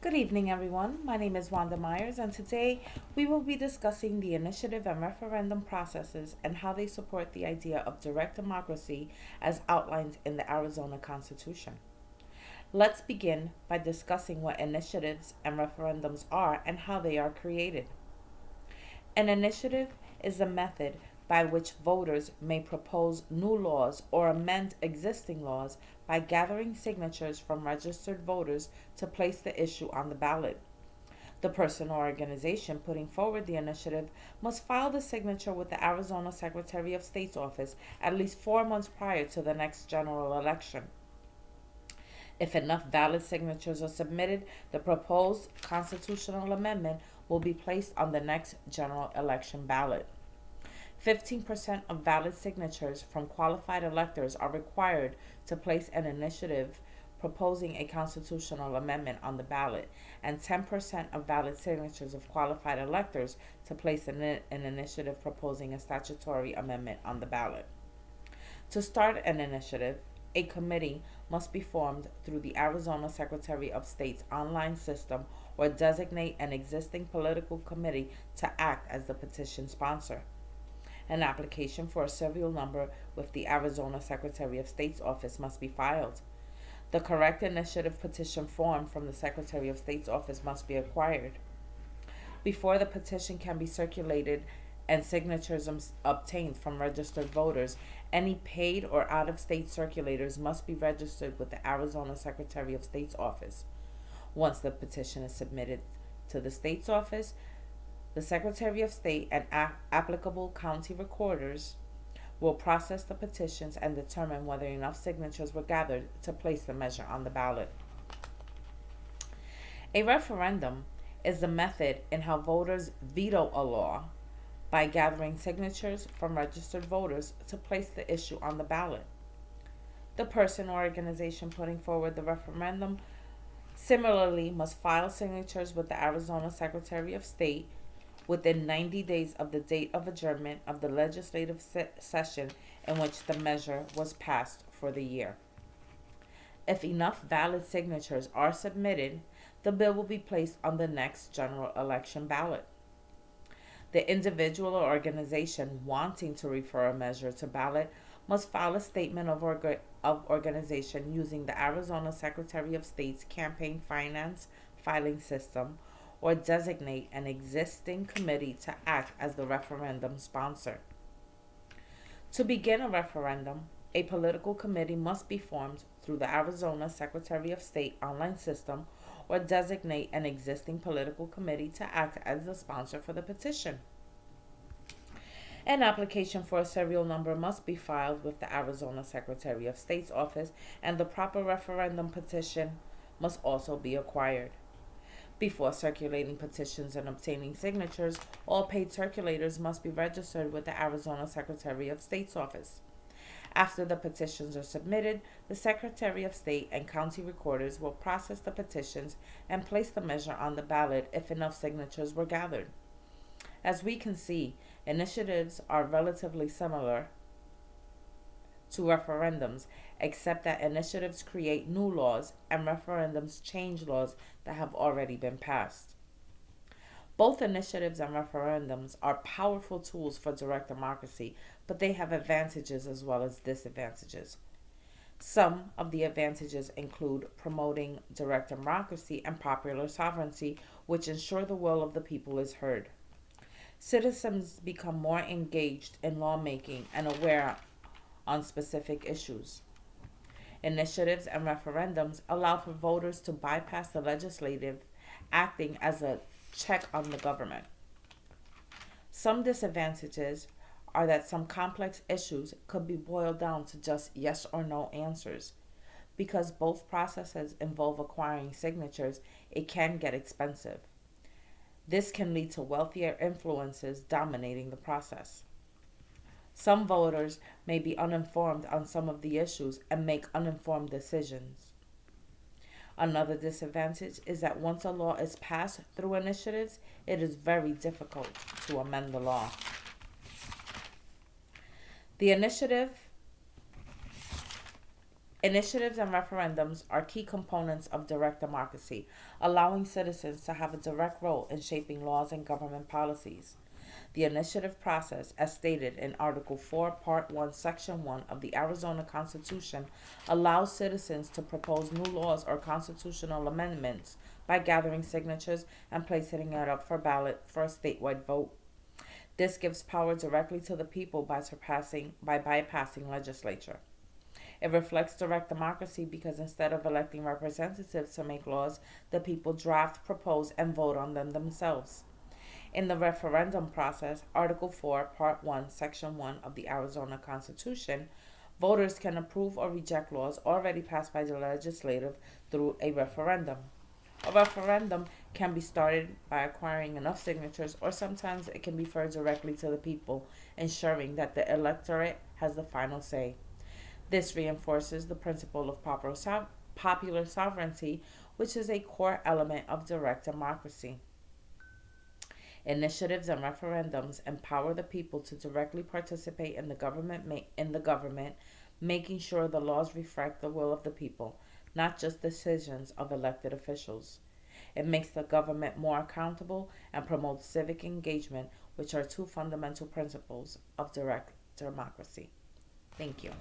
Good evening, everyone. My name is Wanda Myers, and today we will be discussing the initiative and referendum processes and how they support the idea of direct democracy as outlined in the Arizona Constitution. Let's begin by discussing what initiatives and referendums are and how they are created. An initiative is the method by which voters may propose new laws or amend existing laws by gathering signatures from registered voters to place the issue on the ballot. The person or organization putting forward the initiative must file the signature with the Arizona Secretary of State's office at least 4 months prior to the next general election. If enough valid signatures are submitted, the proposed constitutional amendment will be placed on the next general election ballot. 15% of valid signatures from qualified electors are required to place an initiative proposing a constitutional amendment on the ballot, and 10% of valid signatures of qualified electors to place an initiative proposing a statutory amendment on the ballot. To start an initiative, a committee must be formed through the Arizona Secretary of State's online system or designate an existing political committee to act as the petition sponsor. An application for a serial number with the Arizona Secretary of State's office must be filed. The correct initiative petition form from the Secretary of State's office must be acquired. Before the petition can be circulated and signatures obtained from registered voters, any paid or out of state circulators must be registered with the Arizona Secretary of State's office. Once the petition is submitted to the state's office, the Secretary of State and applicable county recorders will process the petitions and determine whether enough signatures were gathered to place the measure on the ballot. A referendum is the method in how voters veto a law by gathering signatures from registered voters to place the issue on the ballot. The person or organization putting forward the referendum similarly must file signatures with the Arizona Secretary of State within 90 days of the date of adjournment of the legislative session in which the measure was passed for the year. If enough valid signatures are submitted, the bill will be placed on the next general election ballot. The individual or organization wanting to refer a measure to ballot must file a statement of organization using the Arizona Secretary of State's campaign finance filing system or designate an existing committee to act as the referendum sponsor. To begin a referendum, a political committee must be formed through the Arizona Secretary of State online system or designate an existing political committee to act as the sponsor for the petition. An application for a serial number must be filed with the Arizona Secretary of State's office, and the proper referendum petition must also be acquired. Before circulating petitions and obtaining signatures, all paid circulators must be registered with the Arizona Secretary of State's office. After the petitions are submitted, the Secretary of State and county recorders will process the petitions and place the measure on the ballot if enough signatures were gathered. As we can see, initiatives are relatively similar to referendums, except that initiatives create new laws and referendums change laws that have already been passed. Both initiatives and referendums are powerful tools for direct democracy, but they have advantages as well as disadvantages. Some of the advantages include promoting direct democracy and popular sovereignty, which ensure the will of the people is heard. Citizens become more engaged in lawmaking and aware on specific issues. Initiatives and referendums allow for voters to bypass the legislative, acting as a check on the government. Some disadvantages are that some complex issues could be boiled down to just yes or no answers. Because both processes involve acquiring signatures, it can get expensive. This can lead to wealthier influences dominating the process. Some voters may be uninformed on some of the issues and make uninformed decisions. Another disadvantage is that once a law is passed through initiatives, it is very difficult to amend the law. The initiative Initiatives and referendums are key components of direct democracy, allowing citizens to have a direct role in shaping laws and government policies. The initiative process, as stated in Article 4, Part 1, Section 1 of the Arizona Constitution, allows citizens to propose new laws or constitutional amendments by gathering signatures and placing it up for ballot for a statewide vote. This gives power directly to the people by bypassing legislature. It reflects direct democracy because instead of electing representatives to make laws, the people draft, propose, and vote on them themselves. In the referendum process, Article 4, Part 1, Section 1 of the Arizona Constitution, voters can approve or reject laws already passed by the legislature through a referendum. A referendum can be started by acquiring enough signatures, or sometimes it can be referred directly to the people, ensuring that the electorate has the final say. This reinforces the principle of popular sovereignty, which is a core element of direct democracy. Initiatives and referendums empower the people to directly participate in the government, making sure the laws reflect the will of the people, not just decisions of elected officials. It makes the government more accountable and promotes civic engagement, which are two fundamental principles of direct democracy. Thank you.